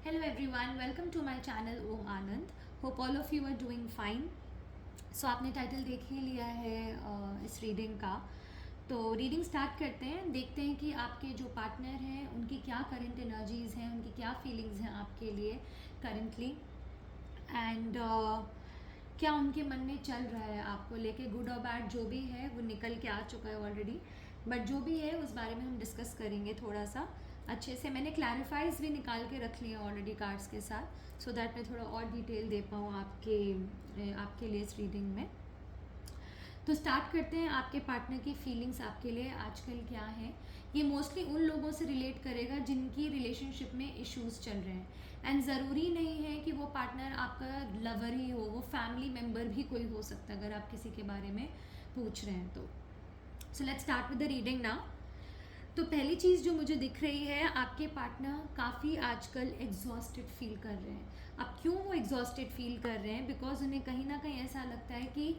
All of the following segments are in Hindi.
Hello everyone, welcome to my channel Om Anand. Hope all of you are doing fine. So आपने टाइटल देख ही लिया है इस रीडिंग का. तो रीडिंग स्टार्ट करते हैं. देखते हैं कि आपके जो पार्टनर हैं उनकी क्या करंट एनर्जीज़ हैं, उनकी क्या फीलिंग्स हैं आपके लिए करंटली, एंड क्या उनके मन में चल रहा है आपको लेके. गुड और बैड जो भी है वो निकल के आ चुका है ऑलरेडी, बट जो भी है उस बारे में हम डिस्कस करेंगे थोड़ा सा अच्छे से. मैंने क्लैरिफाइज भी निकाल के रख लिए ऑलरेडी कार्ड्स के साथ, सो दैट मैं थोड़ा और डिटेल दे पाऊँ आपके लिए इस रीडिंग में. तो स्टार्ट करते हैं. आपके पार्टनर की फीलिंग्स आपके लिए आजकल क्या हैं. ये मोस्टली उन लोगों से रिलेट करेगा जिनकी रिलेशनशिप में इश्यूज चल रहे हैं, एंड ज़रूरी नहीं है कि वो पार्टनर आपका लवर ही हो, वो फैमिली मेम्बर भी कोई हो सकता है अगर आप किसी के बारे में पूछ रहे हैं तो. So let's start with the reading now. तो पहली चीज़ जो मुझे दिख रही है, आपके पार्टनर काफ़ी आजकल एग्जॉस्टेड फील कर रहे हैं. अब क्यों वो एग्जॉस्टेड फील कर रहे हैं? बिकॉज उन्हें कहीं ना कहीं ऐसा लगता है कि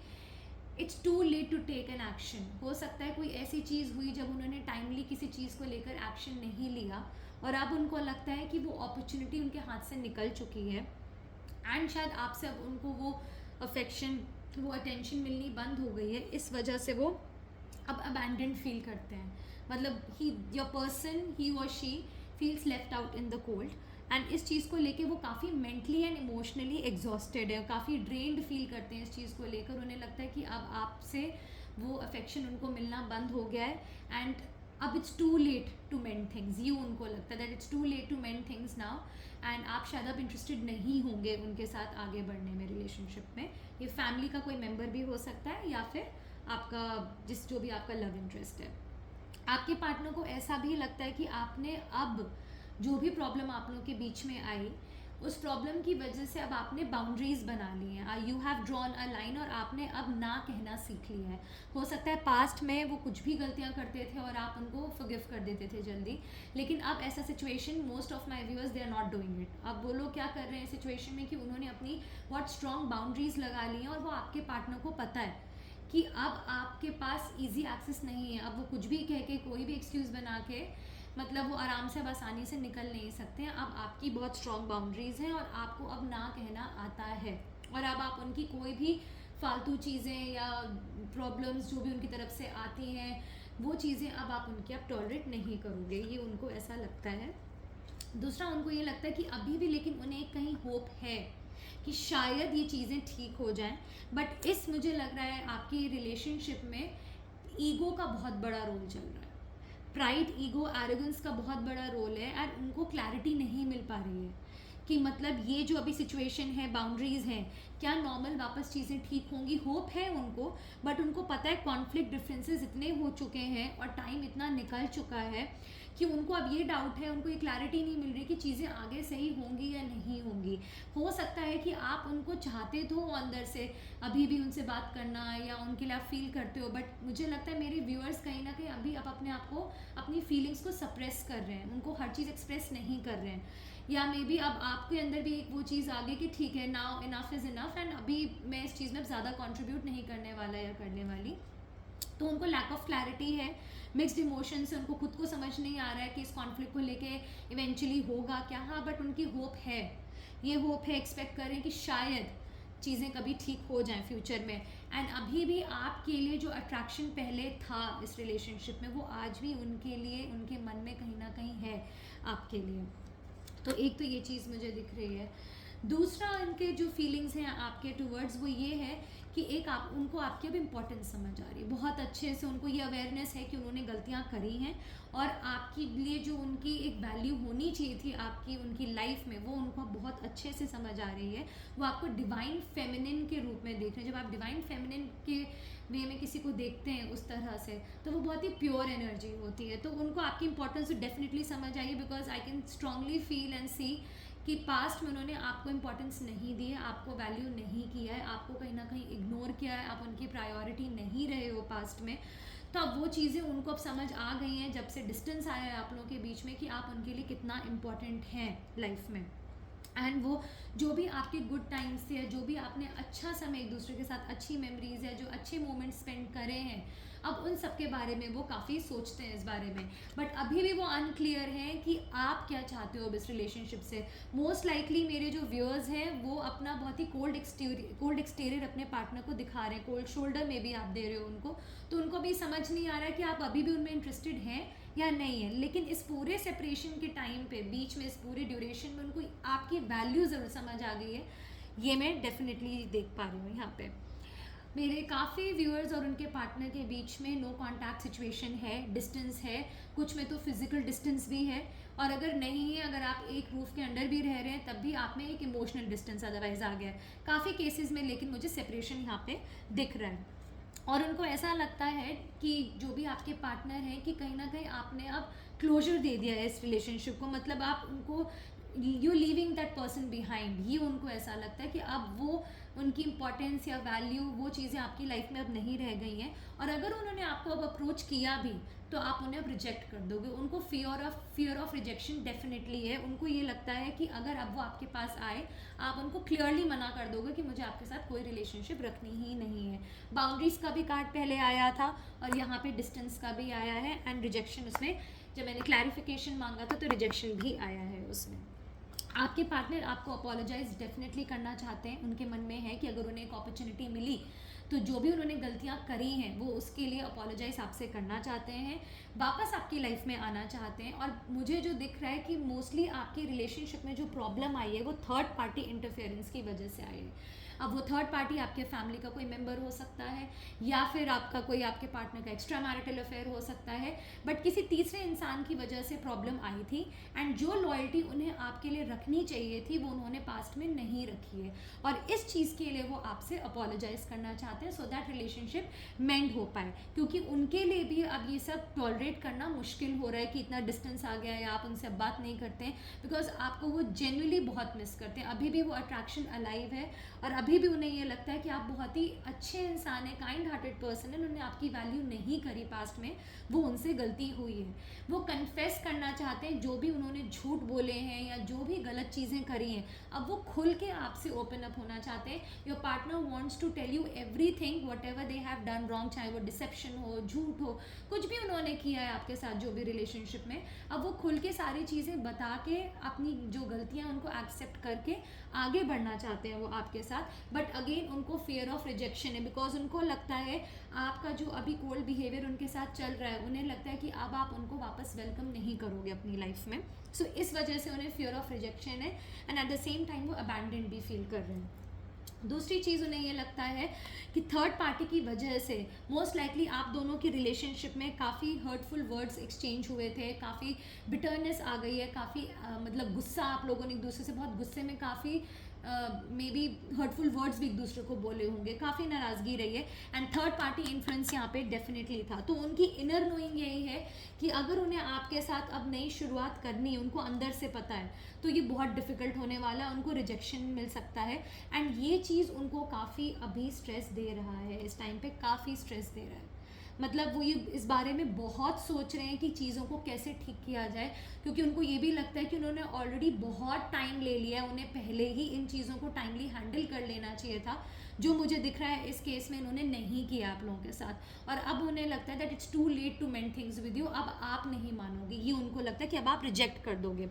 it's too late to take an action. हो सकता है कोई ऐसी चीज़ हुई जब उन्होंने टाइमली किसी चीज़ को लेकर एक्शन नहीं लिया, और अब उनको लगता है कि वो अपॉर्चुनिटी उनके हाथ से निकल चुकी है, एंड शायद आपसे अब उनको वो अफेक्शन, वो अटेंशन मिलनी बंद हो गई है. इस वजह से वो अब अबैंडन फील करते हैं. मतलब योर पर्सन, ही और she feels left out in the cold, and इस चीज़ को लेके वो काफ़ी मेंटली एंड इमोशनली एग्जॉस्टेड है, काफ़ी ड्रेन्ड फील करते हैं इस चीज़ को लेकर. उन्हें लगता है कि अब आपसे वो अफेक्शन उनको मिलना बंद हो गया है, एंड अब it's too late to mend things. ये उनको लगता है that it's too late to mend things now, and आप शायद अब इंटरेस्टेड नहीं होंगे उनके साथ आगे बढ़ने में रिलेशनशिप में. ये फैमिली का कोई मेम्बर भी हो सकता है, या फिर आपका जो भी आपका लव इंटरेस्ट है. आपके पार्टनर को ऐसा भी लगता है कि आपने अब जो भी प्रॉब्लम आप लोगों के बीच में आई, उस प्रॉब्लम की वजह से अब आपने बाउंड्रीज बना ली हैं. You have drawn a line, और आपने अब ना कहना सीख लिया है. हो सकता है पास्ट में वो कुछ भी गलतियां करते थे और आप उनको फॉरगिव कर देते थे जल्दी, लेकिन अब ऐसा situation, most of my viewers they are not doing it. अब वो लोग क्या कर रहे हैं सिचुएशन में कि उन्होंने अपनी बहुत स्ट्रॉन्ग बाउंड्रीज लगा ली हैं, और वो आपके पार्टनर को पता है कि अब आपके पास इजी एक्सेस नहीं है. अब वो कुछ भी कह के, कोई भी एक्सक्यूज़ बना के, मतलब वो आराम से अब आसानी से निकल नहीं सकते हैं. अब आपकी बहुत स्ट्रॉन्ग बाउंड्रीज़ हैं, और आपको अब ना कहना आता है, और अब आप उनकी कोई भी फालतू चीज़ें या प्रॉब्लम्स जो भी उनकी तरफ से आती हैं, वो चीज़ें अब आप उनकी अब टॉलरेट नहीं करोगे. ये उनको ऐसा लगता है. दूसरा, उनको ये लगता है कि अभी भी लेकिन उन्हें कहीं होप है कि शायद ये चीज़ें ठीक हो जाएं, बट मुझे लग रहा है आपकी रिलेशनशिप में ईगो का बहुत बड़ा रोल चल रहा है. प्राइड, ईगो, एरोगेंस का बहुत बड़ा रोल है, और उनको क्लैरिटी नहीं मिल पा रही है कि मतलब ये जो अभी सिचुएशन है, बाउंड्रीज हैं, क्या नॉर्मल वापस चीज़ें ठीक होंगी. होप है उनको, बट उनको पता है कॉन्फ्लिक्ट, डिफरेंसेस इतने हो चुके हैं और टाइम इतना निकल चुका है कि उनको अब ये डाउट है, उनको ये क्लैरिटी नहीं मिल रही कि चीज़ें आगे सही होंगी या नहीं होंगी. हो सकता है कि आप उनको चाहते तो अंदर से अभी भी उनसे बात करना, या उनके लिए आप फील करते हो, बट मुझे लगता है मेरे व्यूअर्स कहीं ना कहीं अभी आप अपने आप को, अपनी फीलिंग्स को सप्रेस कर रहे हैं, उनको हर चीज़ एक्सप्रेस नहीं कर रहे हैं. या मे बी अब आपके अंदर भी एक वो चीज़ आ गई कि ठीक है, now enough is enough, and अभी मैं इस चीज़ में ज़्यादा कंट्रीब्यूट नहीं करने वाला या करने वाली. तो उनको लैक ऑफ क्लैरिटी है, मिक्स्ड इमोशंस है, उनको खुद को समझ नहीं आ रहा है कि इस कॉन्फ्लिक्ट को लेके इवेंचुअली होगा क्या. हाँ, बट उनकी होप है, ये होप है, एक्सपेक्ट करें कि शायद चीज़ें कभी ठीक हो जाएं फ्यूचर में. एंड अभी भी आपके लिए जो अट्रैक्शन पहले था इस रिलेशनशिप में, वो आज भी उनके लिए, उनके मन में कहीं ना कहीं है आपके लिए. तो एक तो ये चीज़ मुझे दिख रही है. दूसरा, उनके जो फीलिंग्स हैं आपके टूवर्ड्स, वो ये है कि एक आप उनको आपकी अब इम्पोर्टेंस समझ आ रही है बहुत अच्छे से. उनको ये अवेयरनेस है कि उन्होंने गलतियाँ करी हैं, और आपके लिए जो उनकी एक वैल्यू होनी चाहिए थी आपकी उनकी लाइफ में, वो उनको बहुत अच्छे से समझ आ रही है. वो आपको डिवाइन फेमिनिन के रूप में देख रहे हैं. जब आप डिवाइन फेमिनिन के वे में किसी को देखते हैं उस तरह से, तो वो बहुत ही प्योर एनर्जी होती है. तो उनको आपकी इंपॉर्टेंस डेफिनेटली समझ आई, because I can strongly feel and see कि पास्ट में उन्होंने आपको इंपॉर्टेंस नहीं दी है, आपको वैल्यू नहीं किया है, आपको कहीं ना कहीं इग्नोर किया है, आप उनकी प्रायोरिटी नहीं रहे हो पास्ट में. तो अब वो चीज़ें उनको अब समझ आ गई हैं जब से डिस्टेंस आया है आप लोगों के बीच में, कि आप उनके लिए कितना इम्पोर्टेंट हैं लाइफ में. एंड वो जो भी आपके गुड टाइम्स थे या जो भी आपने अच्छा समय एक दूसरे के साथ अच्छी मेमोरीज या जो अच्छे मोमेंट्स स्पेंड करे हैं, अब उन सब के बारे में वो काफ़ी सोचते हैं इस बारे में। बट अभी भी वो अनक्लियर हैं कि आप क्या चाहते हो अब इस रिलेशनशिप से। मोस्ट लाइकली मेरे जो व्यूअर्स हैं वो अपना बहुत ही कोल्ड एक्सटीरियर अपने पार्टनर को दिखा रहे हैं, कोल्ड शोल्डर में भी आप दे रहे हो उनको, तो उनको भी समझ नहीं आ रहा है कि आप अभी भी उनमें इंटरेस्टेड हैं या नहीं है। लेकिन इस पूरे सेपरेशन के टाइम पे, बीच में इस पूरे ड्यूरेशन में उनको आपकी वैल्यू ज़रूर समझ आ गई है, ये मैं डेफिनेटली देख पा रही हूँ यहाँ पे। मेरे काफ़ी व्यूअर्स और उनके पार्टनर के बीच में नो कांटेक्ट सिचुएशन है, डिस्टेंस है, कुछ में तो फिजिकल डिस्टेंस भी है, और अगर नहीं है, अगर आप एक रूफ के अंडर भी रह रहे हैं तब भी आप में एक इमोशनल डिस्टेंस अदरवाइज आ गया है काफ़ी केसेस में। लेकिन मुझे सेपरेशन यहाँ पे दिख रहा है, और उनको ऐसा लगता है कि जो भी आपके पार्टनर हैं कि कहीं ना कहीं आपने अब क्लोजर दे दिया है इस रिलेशनशिप को, मतलब आप उनको you leaving that person behind, ये उनको ऐसा लगता है कि अब वो उनकी इंपॉर्टेंस या वैल्यू वो चीज़ें आपकी लाइफ में अब नहीं रह गई हैं। और अगर उन्होंने आपको अब अप्रोच किया भी तो आप उन्हें अब रिजेक्ट कर दोगे। उनको फियर ऑफ रिजेक्शन डेफिनेटली है। उनको ये लगता है कि अगर अब वो आपके पास आए, आप उनको क्लियरली मना कर दोगे कि मुझे आपके साथ कोई रिलेशनशिप रखनी ही नहीं है। बाउंड्रीज का भी कार्ड पहले आया था और यहाँ पे डिस्टेंस का भी आया है, एंड रिजेक्शन उसमें जब मैंने क्लैरिफिकेशन मांगा था तो रिजेक्शन भी आया है उसमें। आपके पार्टनर आपको अपोलोजाइज डेफिनेटली करना चाहते हैं। उनके मन में है कि अगर उन्हें एक अपॉर्चुनिटी मिली तो जो भी उन्होंने गलतियां करी हैं वो उसके लिए अपोलोजाइज आपसे करना चाहते हैं, वापस आपकी लाइफ में आना चाहते हैं। और मुझे जो दिख रहा है कि मोस्टली आपकी रिलेशनशिप में जो प्रॉब्लम आई है वो थर्ड पार्टी इंटरफेरेंस की वजह से आई है। अब वो थर्ड पार्टी आपके फैमिली का कोई मेंबर हो सकता है, या फिर आपका कोई आपके पार्टनर का एक्स्ट्रा मैरिटल अफेयर हो सकता है, बट किसी तीसरे इंसान की वजह से प्रॉब्लम आई थी, एंड जो लॉयल्टी उन्हें आपके लिए रखनी चाहिए थी वो उन्होंने पास्ट में नहीं रखी है, और इस चीज़ के लिए वो आपसे अपोलोजाइज करना चाहते हैं सो दैट रिलेशनशिप मेंड हो पाए। क्योंकि उनके लिए भी अब ये सब टॉलरेट करना मुश्किल हो रहा है कि इतना डिस्टेंस आ गया है या आप उनसे बात नहीं करते हैं, बिकॉज आपको वो जेन्युइनली बहुत मिस करते हैं। अभी भी वो अट्रैक्शन अलाइव है, और अभी भी उन्हें ये लगता है कि आप बहुत ही अच्छे इंसान हैं, काइंड हार्टेड पर्सन है, उन्होंने आपकी वैल्यू नहीं करी पास्ट में, वो उनसे गलती हुई है। वो कन्फेस करना चाहते हैं जो भी उन्होंने झूठ बोले हैं या जो भी गलत चीज़ें करी हैं, अब वो खुल के आपसे ओपन अप होना चाहते हैं। Your partner wants to tell you everything what ever they have done wrong, चाहे वो डिसेप्शन हो, झूठ हो, कुछ भी उन्होंने किया है आपके साथ जो भी रिलेशनशिप में, अब वो खुल के सारी चीज़ें बता के अपनी जो गलतियाँ उनको एक्सेप्ट करके आगे बढ़ना चाहते हैं वो आपके साथ। बट अगेन उनको फियर ऑफ रिजेक्शन है, बिकॉज उनको लगता है आपका जो अभी कोल्ड बिहेवियर उनके साथ चल रहा है, उन्हें लगता है कि अब आप उनको वापस वेलकम नहीं करोगे अपनी लाइफ में। सो इस वजह से उन्हें फियर ऑफ रिजेक्शन है, and at the same time वो अबैंडन्ड भी फील कर रहे हैं। दूसरी चीज़ उन्हें ये लगता है कि थर्ड पार्टी की वजह से मोस्ट लाइकली आप दोनों की रिलेशनशिप में काफ़ी हर्टफुल वर्ड्स एक्सचेंज हुए थे, काफ़ी बिटरनेस आ गई है, काफ़ी मतलब गुस्सा, आप लोगों ने एक दूसरे से बहुत गुस्से में काफ़ी मे बी हर्टफुल वर्ड्स भी एक दूसरे को बोले होंगे, काफ़ी नाराज़गी रही है, एंड थर्ड पार्टी इन्फ्लुएंस यहाँ पे डेफिनेटली था। तो उनकी इनर नोइंग यही है कि अगर उन्हें आपके साथ अब नई शुरुआत करनी है, उनको अंदर से पता है, तो ये बहुत डिफ़िकल्ट होने वाला है, उनको रिजेक्शन मिल सकता है, एंड ये चीज़ उनको काफ़ी अभी स्ट्रेस दे रहा है, इस टाइम पे काफ़ी स्ट्रेस दे रहा है। मतलब वो ये इस बारे में बहुत सोच रहे हैं कि चीज़ों को कैसे ठीक किया जाए, क्योंकि उनको ये भी लगता है कि उन्होंने ऑलरेडी बहुत टाइम ले लिया है, उन्हें पहले ही इन चीज़ों को टाइमली हैंडल कर लेना चाहिए था, जो मुझे दिख रहा है इस केस में इन्होंने नहीं किया आप लोगों के साथ। और अब उन्हें लगता है that it's too late to mend things with you, अब आप नहीं मानोगे, ये उनको लगता है कि अब आप रिजेक्ट कर दोगे।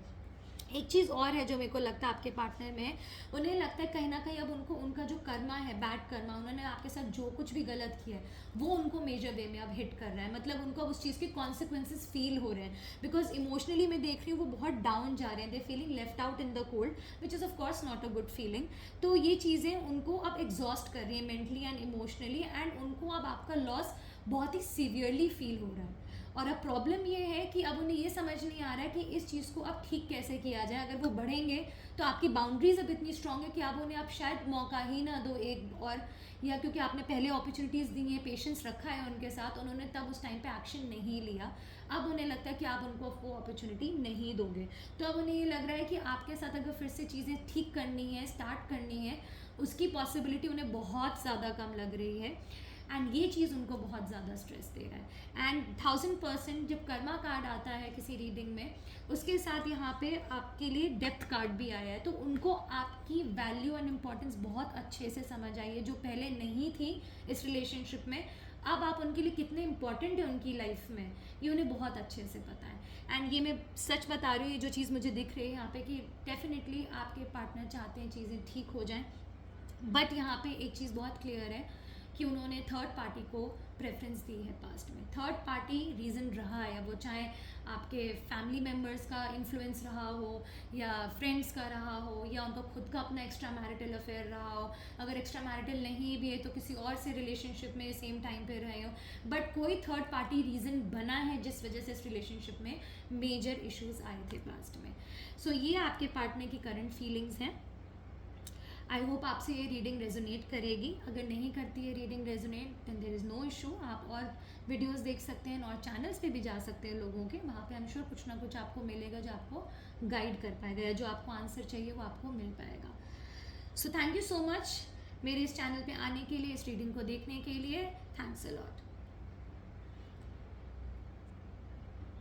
एक चीज़ और है जो मेरे को लगता है आपके पार्टनर में, उन्हें लगता है कहीं ना कहीं अब उनको उनका जो कर्मा है, बैड कर्मा, उन्होंने आपके साथ जो कुछ भी गलत किया है वो उनको मेजर वे में अब हिट कर रहा है, मतलब उनको अब उस चीज़ के कॉन्सिक्वेंसेस फील हो रहे हैं, बिकॉज इमोशनली मैं देख रही हूँ वो बहुत डाउन जा रहे हैं, they feeling left out in the cold, which is of course not a good feeling. तो ये चीज़ें उनको अब एग्जॉस्ट कर रही हैं मेंटली एंड इमोशनली, एंड उनको अब आपका लॉस बहुत ही सीवियरली फील हो रहा है। और अब प्रॉब्लम ये है कि अब उन्हें ये समझ नहीं आ रहा है कि इस चीज़ को अब ठीक कैसे किया जाए। अगर वो बढ़ेंगे तो आपकी बाउंड्रीज अब इतनी स्ट्रांग है कि अब उन्हें आप शायद मौका ही ना दो एक और, या क्योंकि आपने पहले अपॉर्चुनिटीज़ दी हैं, पेशेंस रखा है उनके साथ, उन्होंने तब उस टाइम पे एक्शन नहीं लिया, अब उन्हें लगता है कि आप उनको वो अपॉर्चुनिटी नहीं दोगे। तो अब उन्हें ये लग रहा है कि आपके साथ अगर फिर से चीज़ें ठीक करनी है, स्टार्ट करनी है, उसकी पॉसिबिलिटी उन्हें बहुत ज़्यादा कम लग रही है। एंड ये चीज़ उनको बहुत ज़्यादा स्ट्रेस दे रहा है। एंड 1000% जब कर्मा कार्ड आता है किसी रीडिंग में, उसके साथ यहाँ पे आपके लिए डेप्थ कार्ड भी आया है, तो उनको आपकी वैल्यू एंड इम्पोर्टेंस बहुत अच्छे से समझ आई है, जो पहले नहीं थी इस रिलेशनशिप में। अब आप उनके लिए कितने इंपॉर्टेंट है उनकी लाइफ में, ये उन्हें बहुत अच्छे से पता है। एंड ये मैं सच बता रही हूँ, ये जो चीज़ मुझे दिख रही है यहाँ पे कि डेफिनेटली आपके पार्टनर चाहते हैं चीज़ें ठीक हो जाएं, बट यहाँ पे एक चीज़ बहुत क्लियर है कि उन्होंने थर्ड पार्टी को प्रेफरेंस दी है पास्ट में। थर्ड पार्टी रीज़न रहा है, वो चाहे आपके फैमिली मेम्बर्स का इन्फ्लुएंस रहा हो, या फ्रेंड्स का रहा हो, या उनका खुद का अपना एक्स्ट्रा मैरिटल अफेयर रहा हो। अगर एक्स्ट्रा मैरिटल नहीं भी है तो किसी और से रिलेशनशिप में सेम टाइम पे रहे हो, बट कोई थर्ड पार्टी रीज़न बना है जिस वजह से इस रिलेशनशिप में मेजर इश्यूज आए थे पास्ट में। सो ये आपके पार्टनर की करंट फीलिंग्स हैं। आई होप आपसे ये रीडिंग रेजोनेट करेगी। अगर नहीं करती है reading resonate, then there is no issue. आप और वीडियोस देख सकते हैं और चैनल्स पे भी जा सकते हैं लोगों के, वहाँ पे आई एम श्योर कुछ ना कुछ आपको मिलेगा जो आपको गाइड कर पाएगा, या जो आपको आंसर चाहिए वो आपको मिल पाएगा। So thank you so much मेरे इस चैनल पे आने के लिए, इस रीडिंग को देखने के लिए। Thanks a lot.